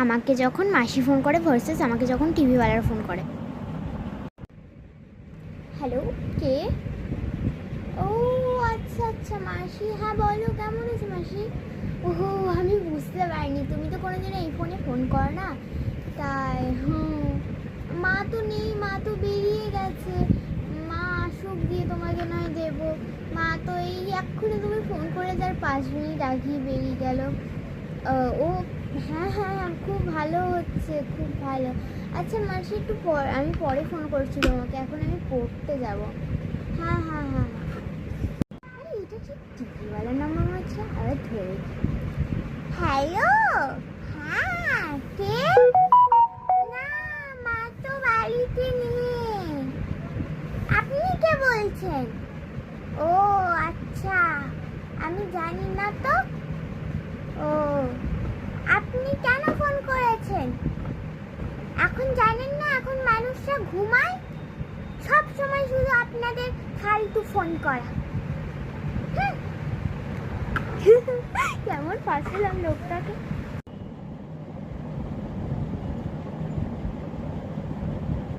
আমাকে যখন মাসি ফোন করে ভার্সেস আমাকে যখন টিভিওয়ালার ফোন করে। হ্যালো, কে? ও আচ্ছা আচ্ছা মাসি, হ্যাঁ বলো, কেমন আছো মাসি? ওহো, আমি বুঝতে পারিনি, তুমি তো কোনোদিন এই ফোনে ফোন করো না, তাই। মা তো নেই, মা তো বেরিয়ে গেছে, মা আসুক দিয়ে তোমাকে নয় দেবো। মা তো এই এক্ষুনি তুমি ফোন করে যার 5 মিনিট আগেই বেরিয়ে গেল। ও হ্যাঁ হ্যাঁ, খুব ভালো হচ্ছে, খুব ভালো। আচ্ছা মাসি, একটু আমি পরে ফোন করছি তোমাকে, এখন আমি পড়তে যাব। হ্যাঁ হ্যাঁ হ্যাঁ হ্যাঁ। আরে এটা ঠিক টিভিওয়ালার নাম্বার মনে হচ্ছে, আরে ধরে। হ্যালো, হ্যাঁ কে? না, মা তো বাড়িতে নেই। আপনি কে বলছেন? ও আচ্ছা, আমি জানি না তো। ও, আপনি কেন ফোন করেছেন? এখন জানেন না, এখন মানুষরা ঘুমায়, সব সময় শুধু আপনাদের ফালতু ফোন করা। কেমন ফাঁসলাম লোকটাকে।